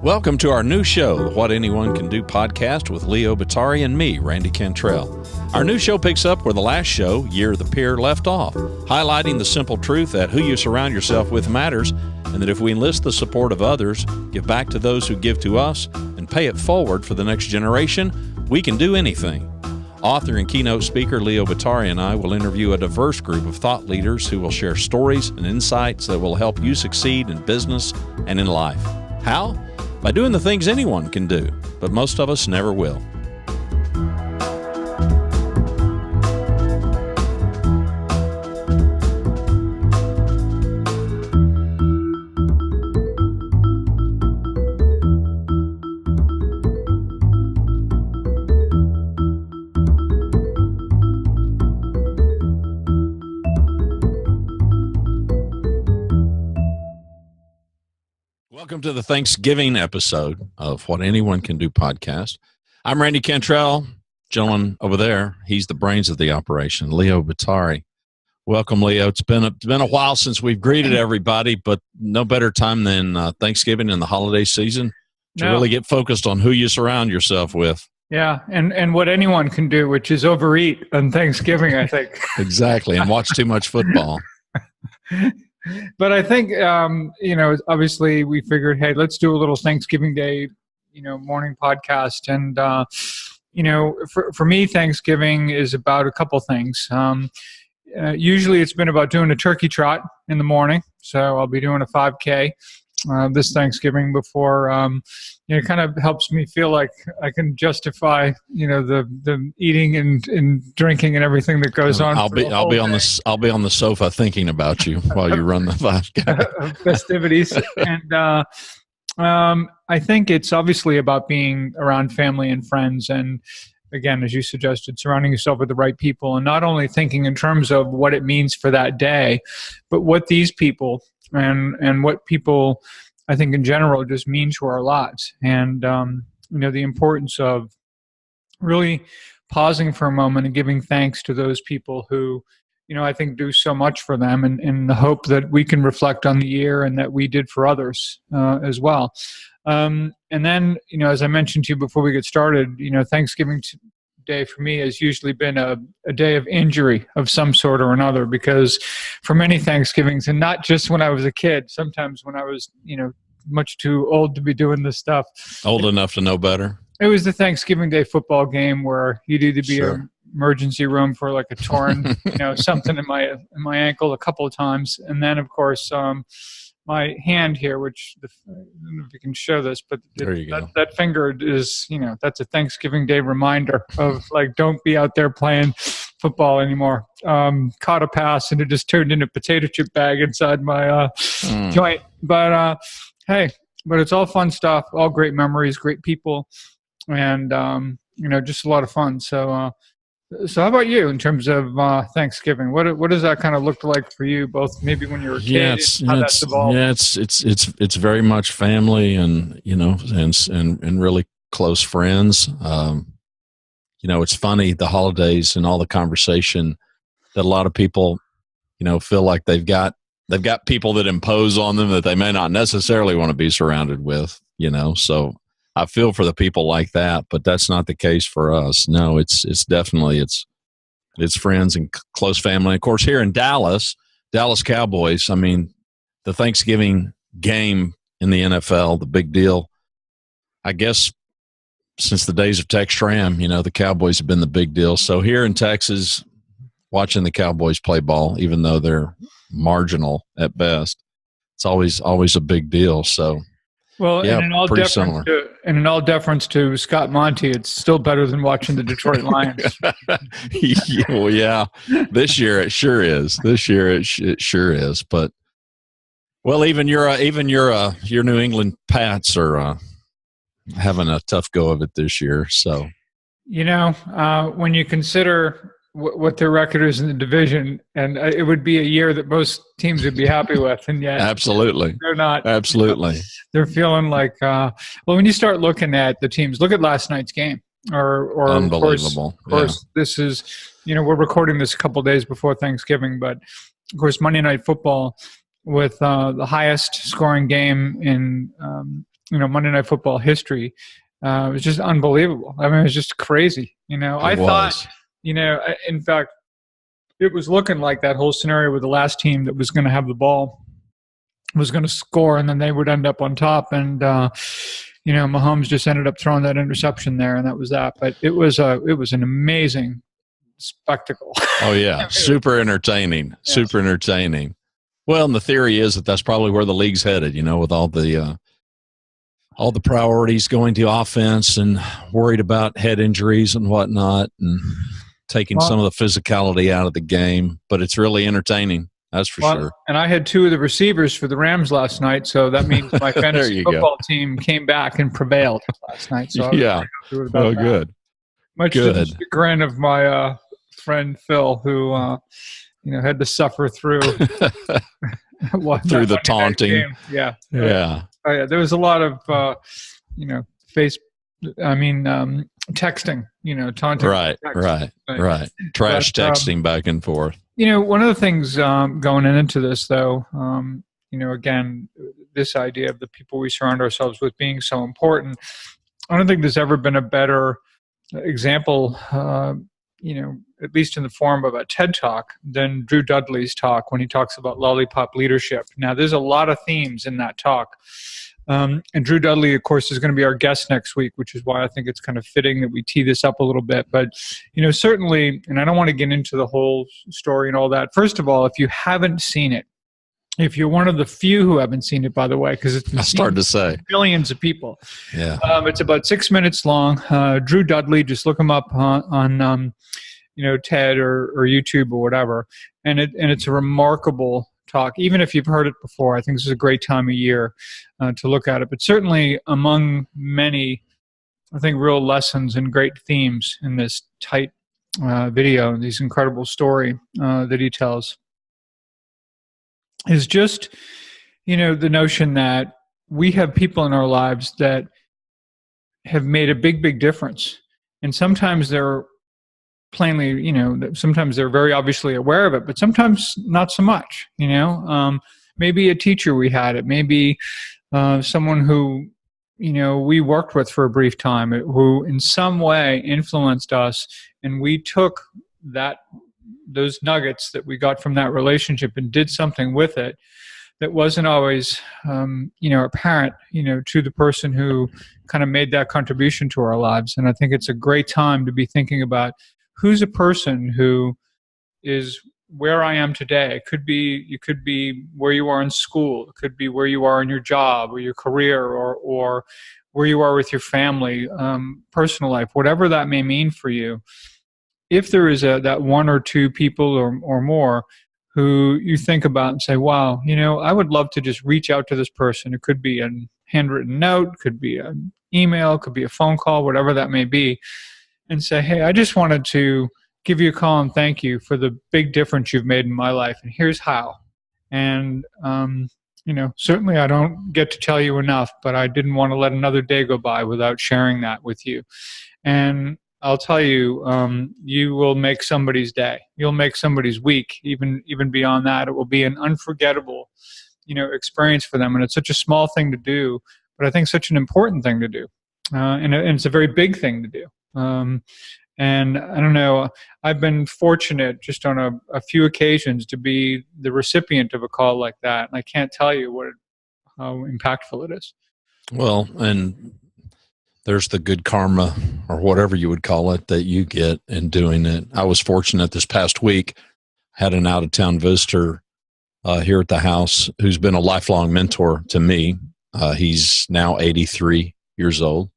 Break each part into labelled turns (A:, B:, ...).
A: Welcome to our new show, the What Anyone Can Do podcast with Leo Batari and me, Randy Cantrell. Our new show picks up where the last show, Year of the Peer, left off, highlighting the simple truth that who you surround yourself with matters, and that if we enlist the support of others, give back to those who give to us, and pay it forward for the next generation, we can do anything. Author and keynote speaker Leo Batari and I will interview a diverse group of thought leaders who will share stories and insights that will help you succeed in business and in life. How? By doing the things anyone can do, but most of us never will. Welcome to the Thanksgiving episode of What Anyone Can Do podcast. I'm Randy Cantrell. Gentleman over there, he's the brains of the operation, Leo Batari. Welcome, Leo. It's been a while since we've greeted everybody, but no better time than Thanksgiving and the holiday season to really get focused on who you surround yourself with.
B: Yeah, and what anyone can do, which is overeat on Thanksgiving, I think.
A: Exactly, and watch too much football.
B: But I think, obviously we figured, hey, let's do a little Thanksgiving Day, morning podcast. And, for me, Thanksgiving is about a couple things. Usually it's been about doing a turkey trot in the morning. So I'll be doing a 5K this Thanksgiving before, it kind of helps me feel like I can justify, the eating and drinking and everything that goes on.
A: I'll be on the sofa thinking about you while you run the 5K
B: festivities. And I think it's obviously about being around family and friends. And again, as you suggested, surrounding yourself with the right people and not only thinking in terms of what it means for that day, but what these people and what people, I think in general, just mean to our lives. And, the importance of really pausing for a moment and giving thanks to those people who, I think do so much for them and in the hope that we can reflect on the year and that we did for others as well. And then, as I mentioned to you before we get started, Thanksgiving Day for me has usually been a day of injury of some sort or another, because for many Thanksgivings, and not just when I was a kid, sometimes when I was, much too old to be doing this stuff.
A: Old enough to know better.
B: It was the Thanksgiving Day football game where you'd either be in emergency room for like a torn, something in my ankle a couple of times. And then of course, my hand here, which I don't know if you can show this, but that finger is, that's a Thanksgiving Day reminder of like, don't be out there playing football anymore. Caught a pass and it just turned into a potato chip bag inside my joint. But hey, but it's all fun stuff, all great memories, great people, and just a lot of fun. So how about you in terms of Thanksgiving? What does that kind of look like for you, both maybe when you were a kid, how that's evolved?
A: Yeah, it's very much family and and really close friends. It's funny, the holidays and all the conversation that a lot of people, feel like they've got people that impose on them that they may not necessarily want to be surrounded with, so I feel for the people like that, but that's not the case for us. No, it's definitely, it's friends and close family. Of course, here in Dallas Cowboys, I mean, the Thanksgiving game in the NFL, the big deal, I guess since the days of Tex Schramm, the Cowboys have been the big deal. So here in Texas, watching the Cowboys play ball, even though they're marginal at best, it's always a big deal. So,
B: well,
A: yeah,
B: and in all deference to Scott Monty, it's still better than watching the Detroit Lions.
A: Well, yeah, this year it sure is. It sure is. But well, even your New England Pats are having a tough go of it this year. So,
B: when you consider what their record is in the division, and it would be a year that most teams would be happy with, and yet
A: absolutely
B: they're not.
A: Absolutely,
B: they're feeling like when you start looking at the teams, look at last night's game, or
A: unbelievable.
B: Of course, this is we're recording this a couple of days before Thanksgiving, but of course Monday Night Football with the highest scoring game in Monday Night Football history. It was just unbelievable. I mean, it was just crazy. I thought, in fact, it was looking like that whole scenario with the last team that was going to have the ball was going to score, and then they would end up on top. And Mahomes just ended up throwing that interception there, and that was that. But it was an amazing spectacle.
A: Oh yeah, super entertaining, yeah. Super entertaining. Well, and the theory is that that's probably where the league's headed. With all the priorities going to offense and worried about head injuries and whatnot, and taking some of the physicality out of the game. But it's really entertaining. That's for sure. And
B: I had two of the receivers for the Rams last night, so that means my fantasy football team came back and prevailed last night. So
A: yeah. Good.
B: Much to the chagrin of my friend Phil, who had to suffer through
A: through the taunting.
B: Yeah.
A: Yeah.
B: There was a lot of texting, taunting.
A: Right. Trash texting back and forth.
B: One of the things going into this, though, again, this idea of the people we surround ourselves with being so important, I don't think there's ever been a better example, at least in the form of a TED Talk, than Drew Dudley's talk when he talks about lollipop leadership. Now, there's a lot of themes in that talk. And Drew Dudley, of course, is going to be our guest next week, which is why I think it's kind of fitting that we tee this up a little bit. But, certainly, and I don't want to get into the whole story and all that. First of all, if you haven't seen it, if you're one of the few who haven't seen it, by the way, because it's been
A: started to say
B: billions of people.
A: Yeah,
B: it's about 6 minutes long. Drew Dudley, just look him up on TED or YouTube or whatever, and it's a remarkable talk. Even if you've heard it before, I think this is a great time of year to look at it. But certainly among many, I think, real lessons and great themes in this tight video, this incredible story that he tells, is just, the notion that we have people in our lives that have made a big, big difference. And sometimes they're plainly, sometimes they're very obviously aware of it, but sometimes not so much, maybe a teacher we had, it may be someone who, we worked with for a brief time, who in some way influenced us, and we took those nuggets that we got from that relationship and did something with it that wasn't always, apparent, to the person who kind of made that contribution to our lives. And I think it's a great time to be thinking about who's a person who is where I am today. You could be where you are in school. It could be where you are in your job or your career, or where you are with your family, personal life, whatever that may mean for you. If there is that one or two people or more who you think about and say, wow, I would love to just reach out to this person. It could be a handwritten note, could be an email, could be a phone call, whatever that may be, and say, hey, I just wanted to give you a call and thank you for the big difference you've made in my life, and here's how. And, certainly I don't get to tell you enough, but I didn't want to let another day go by without sharing that with you. And I'll tell you, you will make somebody's day. You'll make somebody's week. Even beyond that, it will be an unforgettable, experience for them. And it's such a small thing to do, but I think such an important thing to do. And it's a very big thing to do. And I don't know, I've been fortunate just on a few occasions to be the recipient of a call like that. And I can't tell you how impactful it is.
A: Well, and there's the good karma, or whatever you would call it, that you get in doing it. I was fortunate this past week, had an out-of-town visitor here at the house who's been a lifelong mentor to me. He's now 83 years old,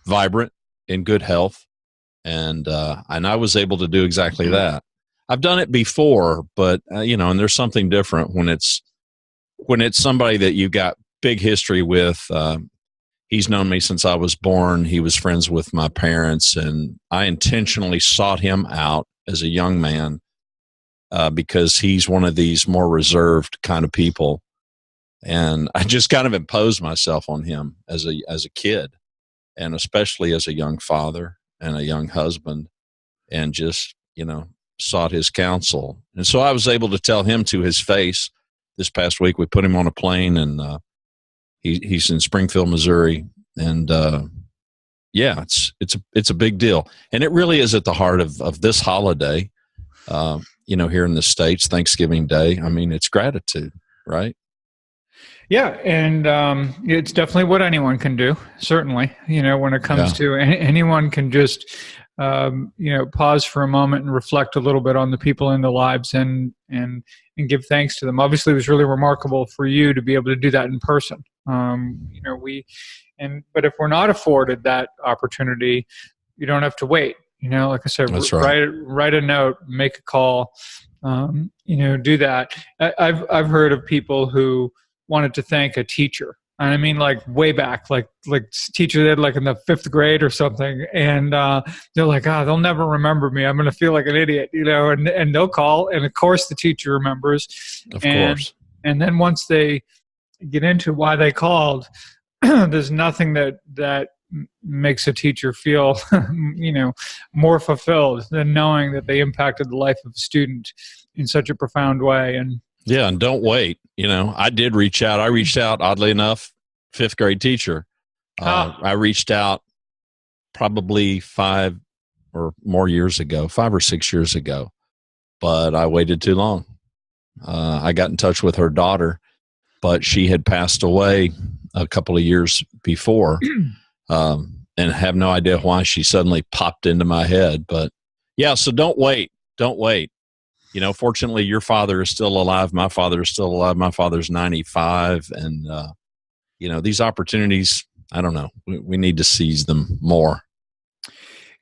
A: vibrant, in good health, and I was able to do exactly that. I've done it before, but and there's something different when it's somebody that you've got big history with. He's known me since I was born. He was friends with my parents, and I intentionally sought him out as a young man because he's one of these more reserved kind of people. And I just kind of imposed myself on him as a kid, and especially as a young father and a young husband, and just, sought his counsel. And so I was able to tell him to his face this past week we put him on a plane, and he's in Springfield, Missouri, and yeah, it's a big deal, and it really is at the heart of this holiday. Here in the States, Thanksgiving Day. I mean, it's gratitude, right?
B: Yeah, and it's definitely what anyone can do. Certainly, when it comes to anyone can just pause for a moment and reflect a little bit on the people in their lives and give thanks to them. Obviously, it was really remarkable for you to be able to do that in person. But if we're not afforded that opportunity, you don't have to wait. Like I said,
A: that's right.
B: write a note, make a call, do that. I've heard of people who wanted to thank a teacher. And I mean, like way back, like teacher did like in the 5th grade or something. And they're like, they'll never remember me. I'm going to feel like an idiot, and they'll call. And of course the teacher remembers.
A: Of course.
B: And then once they get into why they called, there's nothing that makes a teacher feel, more fulfilled than knowing that they impacted the life of a student in such a profound way. And
A: yeah, and don't wait. I did reach out. I reached out, oddly enough, 5th grade teacher. I reached out probably 5 or more 6 years ago, but I waited too long. I got in touch with her daughter, but she had passed away a couple of years before, and have no idea why she suddenly popped into my head. But yeah, so don't wait. Don't wait. Fortunately, your father is still alive. My father is still alive. My father's 95. And, these opportunities, I don't know, we need to seize them more.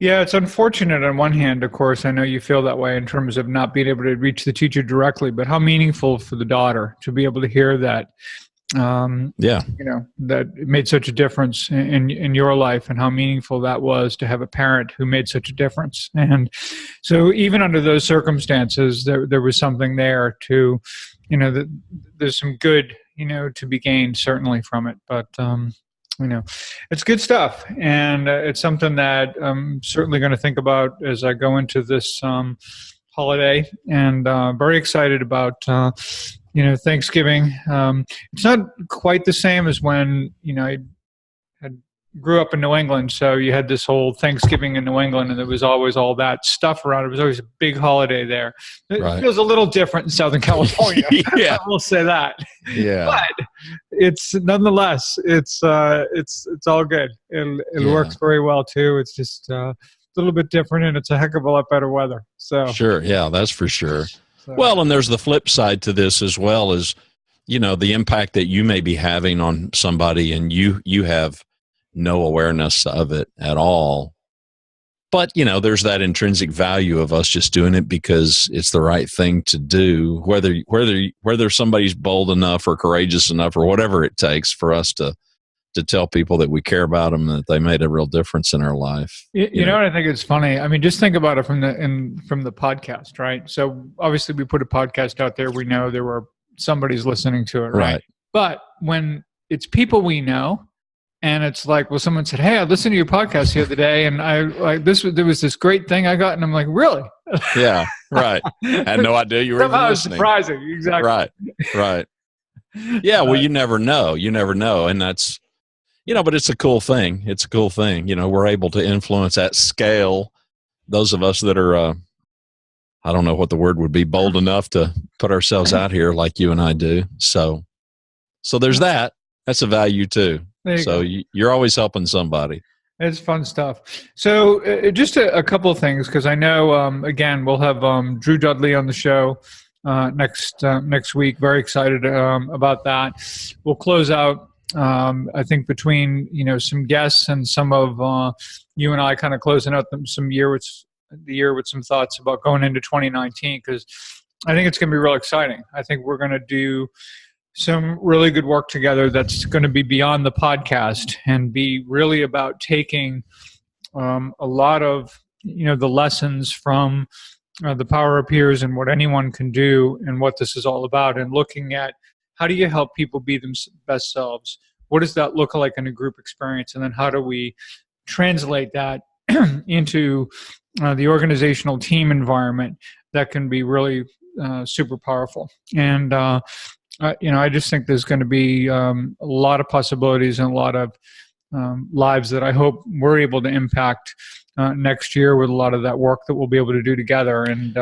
B: Yeah, it's unfortunate on one hand, of course. I know you feel that way in terms of not being able to reach the teacher directly, but how meaningful for the daughter to be able to hear that. That it made such a difference in your life, and how meaningful that was to have a parent who made such a difference. And so even under those circumstances, there was something there to, there's some good, to be gained certainly from it. But, it's good stuff. And it's something that I'm certainly going to think about as I go into this holiday, and very excited about Thanksgiving. It's not quite the same as when I grew up in New England, so you had this whole Thanksgiving in New England, and there was always all that stuff around. It was always a big holiday there. It feels a little different in Southern California.
A: Yeah,
B: I will say that.
A: Yeah,
B: but it's nonetheless, it's all good. It works very well too. It's just a little bit different, and it's a heck of a lot better weather. So
A: sure, yeah, that's for sure. Well, and there's the flip side to this as well, as the impact that you may be having on somebody, and you have no awareness of it at all. But there's that intrinsic value of us just doing it because it's the right thing to do, whether somebody's bold enough or courageous enough or whatever it takes for us to tell people that we care about them, that they made a real difference in our life.
B: You know what I think is funny? I mean, just think about it from the podcast, right? So obviously we put a podcast out there. We know somebody's listening to it, right? But when it's people we know, and it's like, well, someone said, "Hey, I listened to your podcast the other day, and there was this great thing I got," and I'm like, "Really?"
A: Yeah, right. I had no idea you were even listening.
B: Surprising, exactly.
A: Right. Yeah, well, you never know, and that's. But it's a cool thing. It's a cool thing. We're able to influence at scale those of us that are, I don't know what the word would be, bold enough to put ourselves out here like you and I do. So there's that. That's a value too. So you're always helping somebody.
B: It's fun stuff. So just a couple of things, because I know, again, we'll have Drew Dudley on the show next week. Very excited about that. We'll close out. I think between some guests and some of you and I kind of closing out the year with some thoughts about going into 2019, because I think it's going to be real exciting. I think we're going to do some really good work together that's going to be beyond the podcast and be really about taking a lot of the lessons from the Power of Peers and what anyone can do and what this is all about, and looking at how do you help people be their best selves? What does that look like in a group experience? And then how do we translate that into the organizational team environment that can be really super powerful? And I just think there's going to be a lot of possibilities and a lot of lives that I hope we're able to impact next year with a lot of that work that we'll be able to do together. And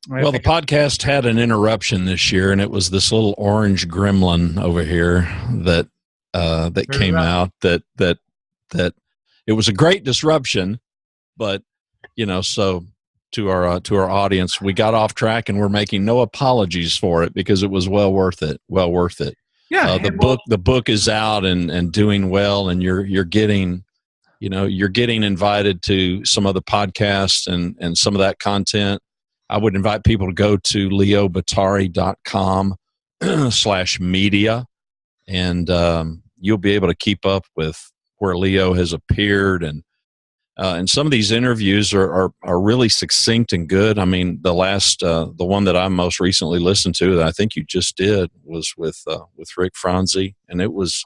A: well, the podcast had an interruption this year, and it was this little orange gremlin over here that came out. That it was a great disruption, but so to our audience, we got off track, and we're making no apologies for it because it was well worth it. Well worth it.
B: Yeah,
A: the book is out and doing well, and you're getting invited to some of the podcasts and some of that content. I would invite people to go to leobatari.com/media, and you'll be able to keep up with where Leo has appeared, and some of these interviews are really succinct and good. I mean, the one that I most recently listened to that I think you just did was with Rick Franzi, and it was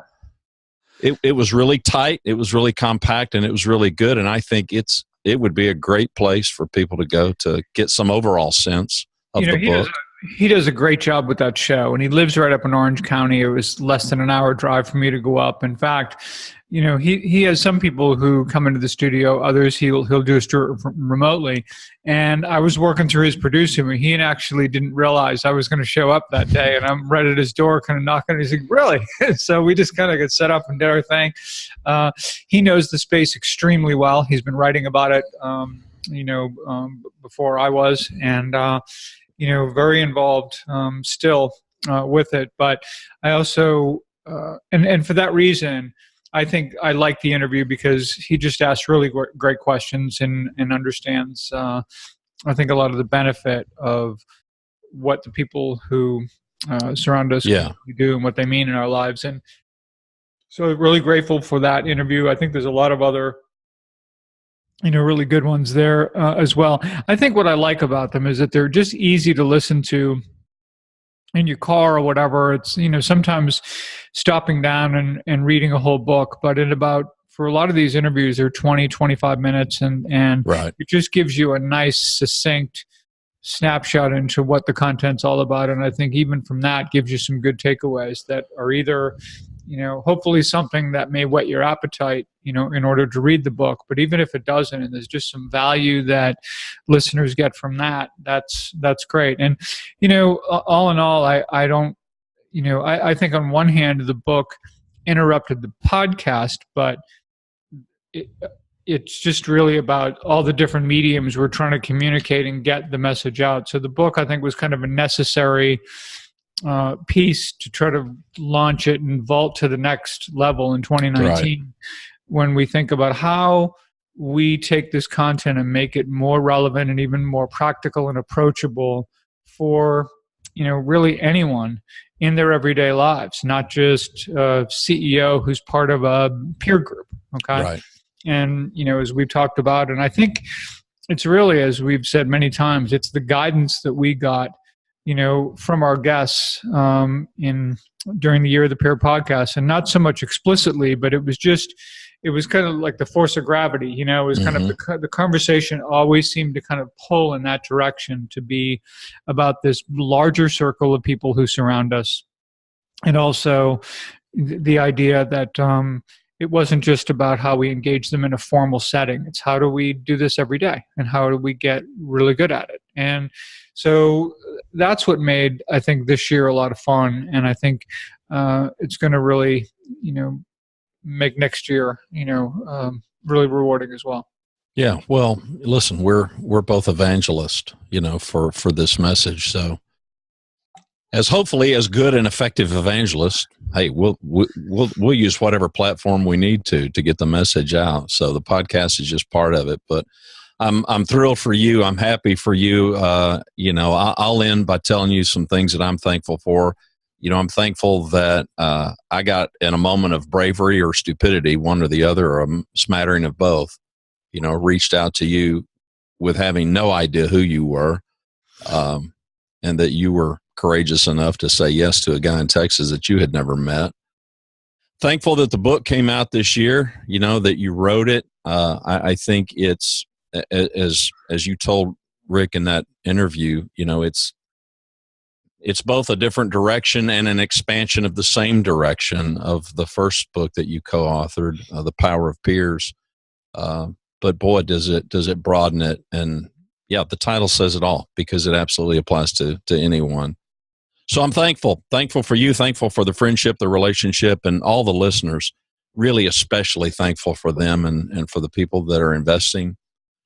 A: really tight, it was really compact, and it was really good. And I think it would be a great place for people to go to get some overall sense of the book.
B: He does a great job with that show, and he lives right up in Orange County. It was less than an hour drive for me to go up. In fact, he has some people who come into the studio, others he'll do a story remotely. And I was working through his producer, and he actually didn't realize I was going to show up that day. And I'm right at his door, kind of knocking. He's like, "Really?" So we just kind of get set up and did our thing. He knows the space extremely well. He's been writing about it, before I was, and very involved still with it. But I also, and for that reason, I think I like the interview because he just asks really great questions and understands, I think, a lot of the benefit of what the people who surround us do and what they mean in our lives. And so really grateful for that interview. I think there's a lot of other really good ones there as well. I think what I like about them is that they're just easy to listen to in your car or whatever. It's, sometimes stopping down and reading a whole book, but for a lot of these interviews, they're 20, 25 minutes, and
A: right.
B: It just gives you a nice, succinct snapshot into what the content's all about. And I think even from that gives you some good takeaways that are either hopefully something that may whet your appetite, in order to read the book. But even if it doesn't, and there's just some value that listeners get from that, that's great. And, all in all, I don't, I think on one hand, the book interrupted the podcast, but it's just really about all the different mediums we're trying to communicate and get the message out. So the book, I think, was kind of a necessary piece to try to launch it and vault to the next level in 2019. Right. When we think about how we take this content and make it more relevant and even more practical and approachable for, really anyone in their everyday lives, not just a CEO who's part of a peer group. Okay.
A: Right.
B: And, as we've talked about, and I think it's really, as we've said many times, it's the guidance that we got from our guests during the Year of the Peer podcast, and not so much explicitly, but it was kind of like the force of gravity. It was kind of the conversation always seemed to kind of pull in that direction, to be about this larger circle of people who surround us, and also the idea that it wasn't just about how we engage them in a formal setting. It's how do we do this every day, and how do we get really good at it. And so that's what made, I think, this year a lot of fun. And I think it's going to really, make next year, really rewarding as well.
A: Yeah. Well, listen, we're both evangelists, for this message. So as hopefully as good and effective evangelists, hey, we'll use whatever platform we need to get the message out. So the podcast is just part of it, but I'm thrilled for you. I'm happy for you. I'll end by telling you some things that I'm thankful for. I'm thankful that I got, in a moment of bravery or stupidity, one or the other, or a smattering of both, reached out to you with having no idea who you were, and that you were courageous enough to say yes to a guy in Texas that you had never met. Thankful that the book came out this year, that you wrote it. I think it's, as you told Rick in that interview, it's both a different direction and an expansion of the same direction of the first book that you co-authored, The Power of Peers. But boy, does it broaden it. And yeah, the title says it all, because it absolutely applies to anyone. So I'm thankful for you, thankful for the friendship, the relationship, and all the listeners. Really, especially thankful for them and for the people that are investing,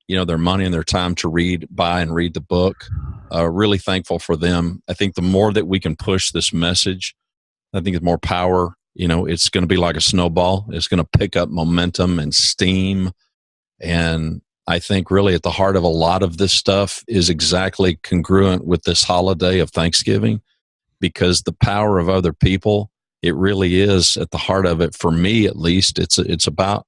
A: their money and their time to buy and read the book. Really thankful for them. I think the more that we can push this message, I think the more power, it's going to be like a snowball. It's going to pick up momentum and steam. And I think really at the heart of a lot of this stuff is exactly congruent with this holiday of Thanksgiving, because the power of other people, it really is at the heart of it. For me, at least, it's about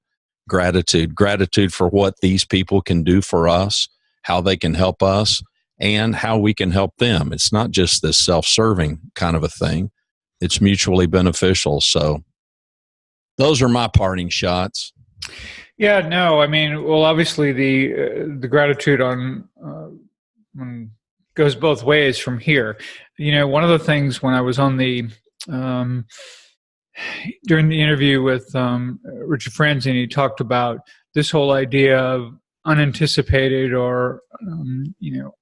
A: gratitude for what these people can do for us, how they can help us, and how we can help them. It's not just this self-serving kind of a thing. It's mutually beneficial. So those are my parting shots.
B: Yeah, no, I mean, well, obviously the gratitude goes both ways from here. One of the things when I was on the during the interview with Richard Franzen, he talked about this whole idea of unanticipated or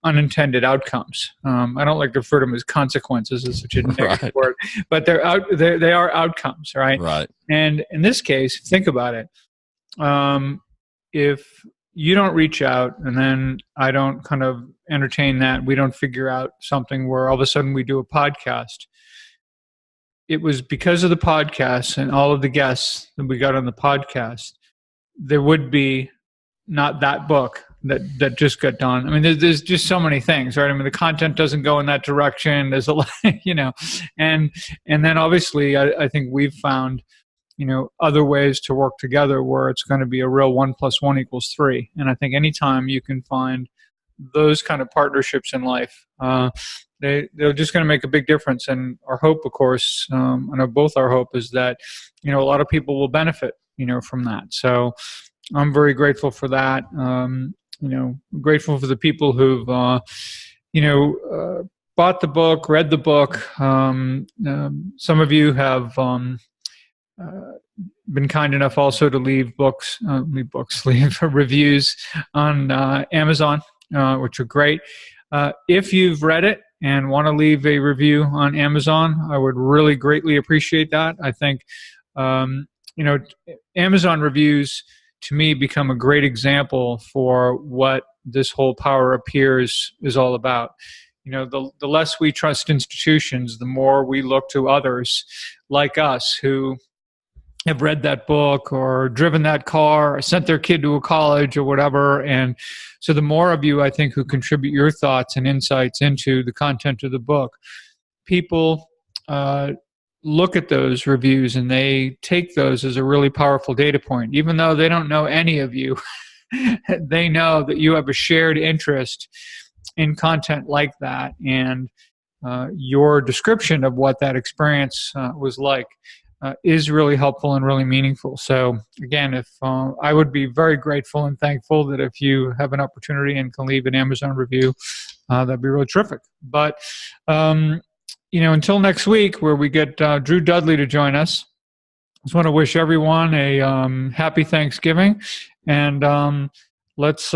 B: unintended outcomes. I don't like to refer to them as consequences, as such a negative word, but they are outcomes, right?
A: Right.
B: And in this case, think about it. If you don't reach out and then I don't kind of entertain that, we don't figure out something where all of a sudden we do a podcast. It was because of the podcast and all of the guests that we got on the podcast, there would be not that book that just got done. I mean, there's just so many things, right? I mean, the content doesn't go in that direction. There's a lot, and then obviously I think we've found, other ways to work together where it's going to be a real 1 + 1 = 3. And I think anytime you can find those kind of partnerships in life, they're just going to make a big difference. And our hope, of course, I know both our hope is that, a lot of people will benefit, from that. So I'm very grateful for that. Grateful for the people who've, bought the book, read the book. Some of you have been kind enough also to leave reviews on Amazon, which are great. If you've read it and want to leave a review on Amazon, I would really greatly appreciate that. I think, Amazon reviews to me become a great example for what this whole Power of Peers is all about. The less we trust institutions, the more we look to others like us who have read that book or driven that car or sent their kid to a college or whatever. And so the more of you, I think, who contribute your thoughts and insights into the content of the book, people look at those reviews and they take those as a really powerful data point. Even though they don't know any of you, they know that you have a shared interest in content like that, and your description of what that experience was like is really helpful and really meaningful. So again, if I would be very grateful and thankful that if you have an opportunity and can leave an Amazon review, that'd be really terrific. But until next week, where we get Drew Dudley to join us, I just want to wish everyone a happy Thanksgiving, and let's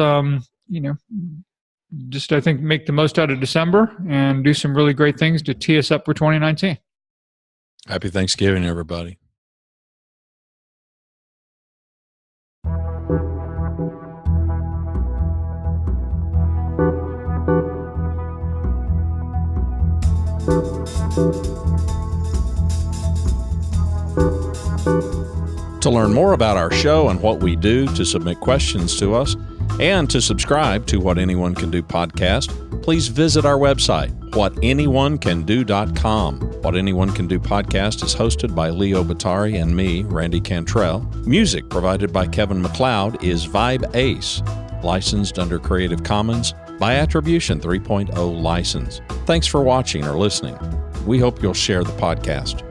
B: just, I think, make the most out of December and do some really great things to tee us up for 2019.
A: Happy Thanksgiving, everybody. To learn more about our show and what we do, to submit questions to us, and to subscribe to What Anyone Can Do podcast, please visit our website, whatanyoneCanDo.com. What Anyone Can Do podcast is hosted by Leo Batari and me, Randy Cantrell. Music provided by Kevin MacLeod is Vibe Ace, licensed under Creative Commons by Attribution 3.0 license. Thanks for watching or listening. We hope you'll share the podcast.